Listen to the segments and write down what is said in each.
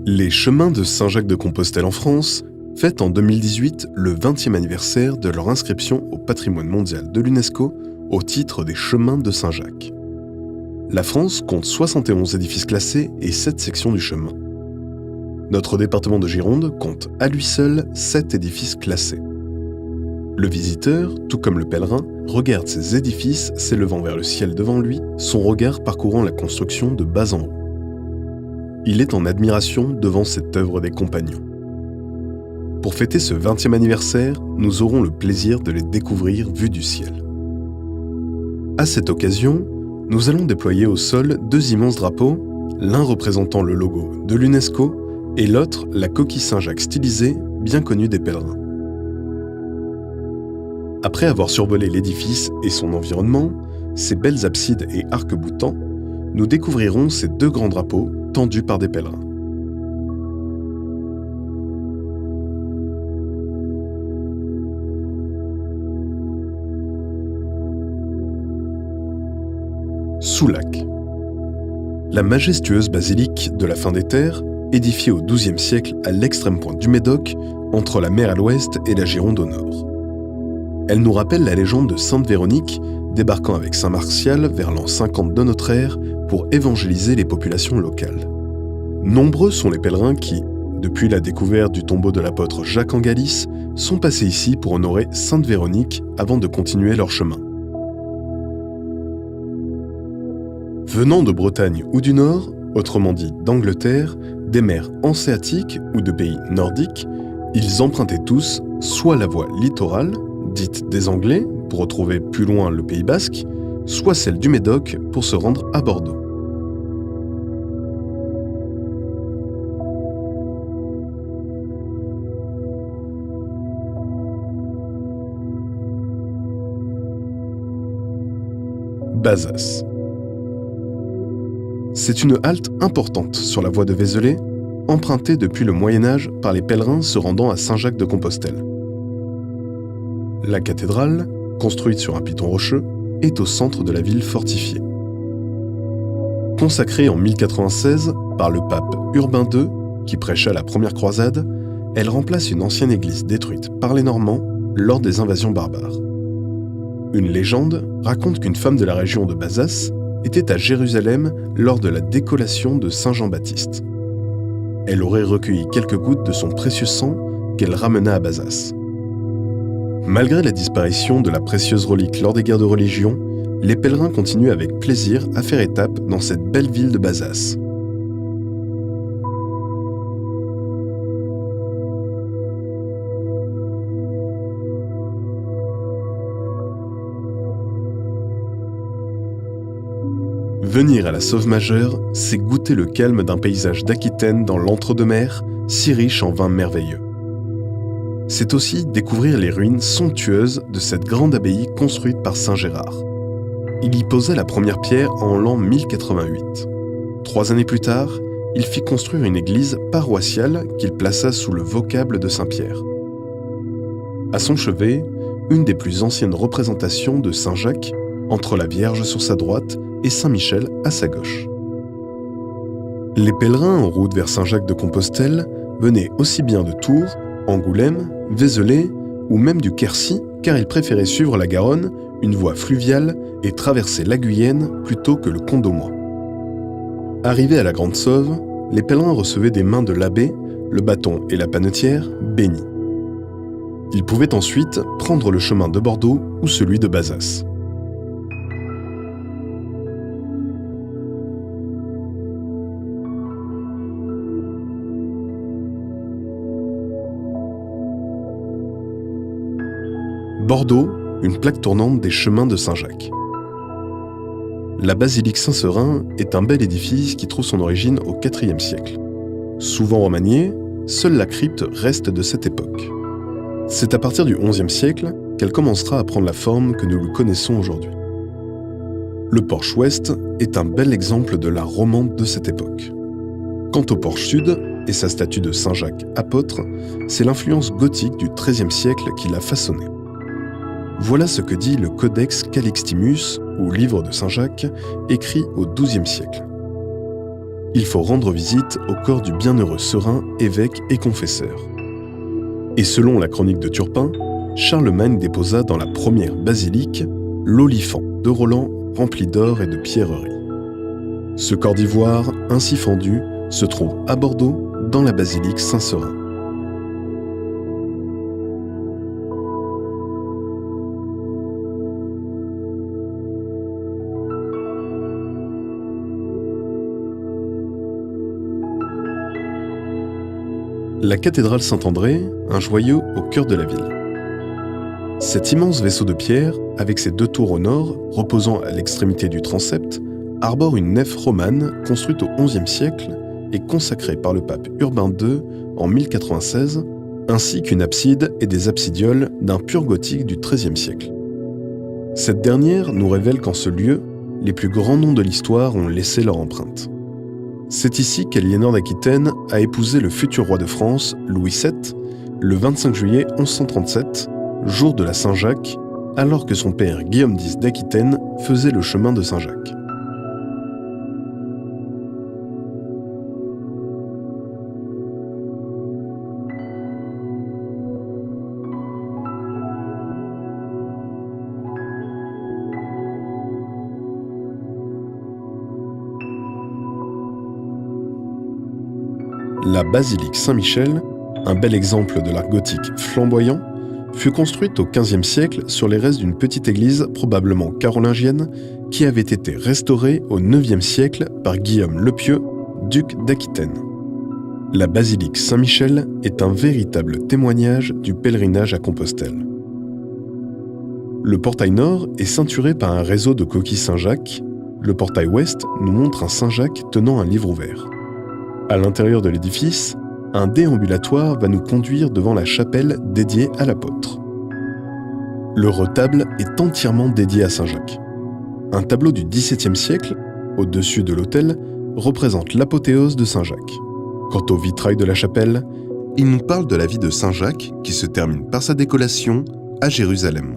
Les chemins de Saint-Jacques-de-Compostelle en France fêtent en 2018 le 20e anniversaire de leur inscription au patrimoine mondial de l'UNESCO au titre des chemins de Saint-Jacques. La France compte 71 édifices classés et 7 sections du chemin. Notre département de Gironde compte à lui seul 7 édifices classés. Le visiteur, tout comme le pèlerin, regarde ces édifices s'élevant vers le ciel devant lui, son regard parcourant la construction de bas en haut. Il est en admiration devant cette œuvre des compagnons. Pour fêter ce 20e anniversaire, nous aurons le plaisir de les découvrir vus du ciel. À cette occasion, nous allons déployer au sol 2 immenses drapeaux, l'un représentant le logo de l'UNESCO et l'autre la coquille Saint-Jacques stylisée, bien connue des pèlerins. Après avoir survolé l'édifice et son environnement, ses belles absides et arcs-boutants, nous découvrirons ces 2 grands drapeaux tendus par des pèlerins. Soulac. La majestueuse basilique de la fin des terres, édifiée au XIIe siècle à l'extrême pointe du Médoc, entre la mer à l'ouest et la Gironde au nord. Elle nous rappelle la légende de Sainte Véronique, débarquant avec saint Martial vers l'an 50 de notre ère pour évangéliser les populations locales. Nombreux sont les pèlerins qui, depuis la découverte du tombeau de l'apôtre Jacques en Galice, sont passés ici pour honorer Sainte Véronique avant de continuer leur chemin. Venant de Bretagne ou du Nord, autrement dit d'Angleterre, des mers hanséatiques ou de pays nordiques, ils empruntaient tous soit la voie littorale, dite des Anglais, pour retrouver plus loin le Pays Basque, soit celle du Médoc pour se rendre à Bordeaux. Bazas. C'est une halte importante sur la voie de Vézelay, empruntée depuis le Moyen-Âge par les pèlerins se rendant à Saint-Jacques-de-Compostelle. La cathédrale, construite sur un piton rocheux, est au centre de la ville fortifiée. Consacrée en 1096 par le pape Urbain II, qui prêcha la première croisade, elle remplace une ancienne église détruite par les Normands lors des invasions barbares. Une légende raconte qu'une femme de la région de Bazas était à Jérusalem lors de la décollation de Saint Jean-Baptiste. Elle aurait recueilli quelques gouttes de son précieux sang qu'elle ramena à Bazas. Malgré la disparition de la précieuse relique lors des guerres de religion, les pèlerins continuent avec plaisir à faire étape dans cette belle ville de Bazas. Venir à la Sauve-Majeure, c'est goûter le calme d'un paysage d'Aquitaine dans l'entre-deux-mers, si riche en vins merveilleux. C'est aussi découvrir les ruines somptueuses de cette grande abbaye construite par Saint Gérard. Il y posa la première pierre en l'an 1088. 3 années plus tard, il fit construire une église paroissiale qu'il plaça sous le vocable de Saint-Pierre. À son chevet, une des plus anciennes représentations de Saint Jacques, entre la Vierge sur sa droite et Saint Michel à sa gauche. Les pèlerins en route vers Saint-Jacques-de-Compostelle venaient aussi bien de Tours, Angoulême, Vézelay ou même du Quercy, car ils préféraient suivre la Garonne, une voie fluviale, et traverser la Guyenne plutôt que le Condomois. Arrivés à la Grande Sauve, les pèlerins recevaient des mains de l'abbé, le bâton et la panetière bénis. Ils pouvaient ensuite prendre le chemin de Bordeaux ou celui de Bazas. Bordeaux, une plaque tournante des chemins de Saint-Jacques. La basilique Saint-Seurin est un bel édifice qui trouve son origine au IVe siècle. Souvent remaniée, seule la crypte reste de cette époque. C'est à partir du XIe siècle qu'elle commencera à prendre la forme que nous le connaissons aujourd'hui. Le porche ouest est un bel exemple de l'art roman de cette époque. Quant au porche sud et sa statue de Saint-Jacques apôtre, c'est l'influence gothique du XIIIe siècle qui l'a façonné. Voilà ce que dit le Codex Calixtimus, ou livre de Saint-Jacques, écrit au XIIe siècle. il faut rendre visite au corps du bienheureux serein, évêque et confesseur. Et selon la chronique de Turpin, Charlemagne déposa dans la première basilique l'olifant de Roland rempli d'or et de pierreries. Ce corps d'ivoire, ainsi fendu, se trouve à Bordeaux, dans la basilique Saint-Serin. La cathédrale Saint-André, un joyau au cœur de la ville. Cet immense vaisseau de pierre, avec ses 2 tours au nord, reposant à l'extrémité du transept, arbore une nef romane construite au XIe siècle et consacrée par le pape Urbain II en 1096, ainsi qu'une abside et des absidioles d'un pur gothique du XIIIe siècle. Cette dernière nous révèle qu'en ce lieu, les plus grands noms de l'histoire ont laissé leur empreinte. C'est ici qu'Aliénor d'Aquitaine a épousé le futur roi de France, Louis VII, le 25 juillet 1137, jour de la Saint-Jacques, alors que son père Guillaume X d'Aquitaine faisait le chemin de Saint-Jacques. La basilique Saint-Michel, un bel exemple de l'art gothique flamboyant, fut construite au XVe siècle sur les restes d'une petite église probablement carolingienne qui avait été restaurée au IXe siècle par Guillaume le Pieux, duc d'Aquitaine. La basilique Saint-Michel est un véritable témoignage du pèlerinage à Compostelle. Le portail nord est ceinturé par un réseau de coquilles Saint-Jacques. Le portail ouest nous montre un Saint-Jacques tenant un livre ouvert. À l'intérieur de l'édifice, un déambulatoire va nous conduire devant la chapelle dédiée à l'apôtre. Le retable est entièrement dédié à Saint-Jacques. Un tableau du XVIIe siècle, au-dessus de l'autel, représente l'apothéose de Saint-Jacques. Quant au vitrail de la chapelle, il nous parle de la vie de Saint-Jacques qui se termine par sa décollation à Jérusalem.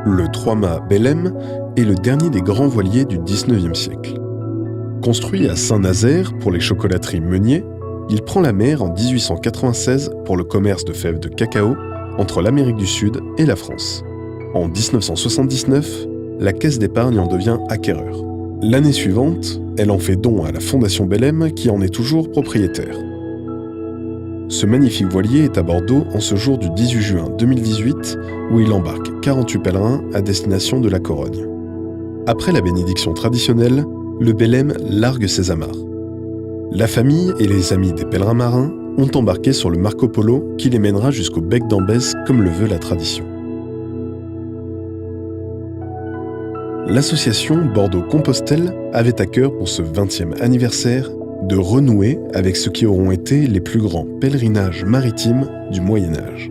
Le 3-mâts Belém est le dernier des grands voiliers du XIXe siècle. Construit à Saint-Nazaire pour les chocolateries Meunier, il prend la mer en 1896 pour le commerce de fèves de cacao entre l'Amérique du Sud et la France. En 1979, la Caisse d'épargne en devient acquéreur. L'année suivante, elle en fait don à la Fondation Belém qui en est toujours propriétaire. Ce magnifique voilier est à Bordeaux en ce jour du 18 juin 2018 où il embarque 48 pèlerins à destination de la Corogne. Après la bénédiction traditionnelle, le Belém largue ses amarres. La famille et les amis des pèlerins marins ont embarqué sur le Marco Polo qui les mènera jusqu'au bec d'Ambès comme le veut la tradition. L'association Bordeaux-Compostelle avait à cœur pour ce 20e anniversaire de renouer avec ce qui auront été les plus grands pèlerinages maritimes du Moyen Âge.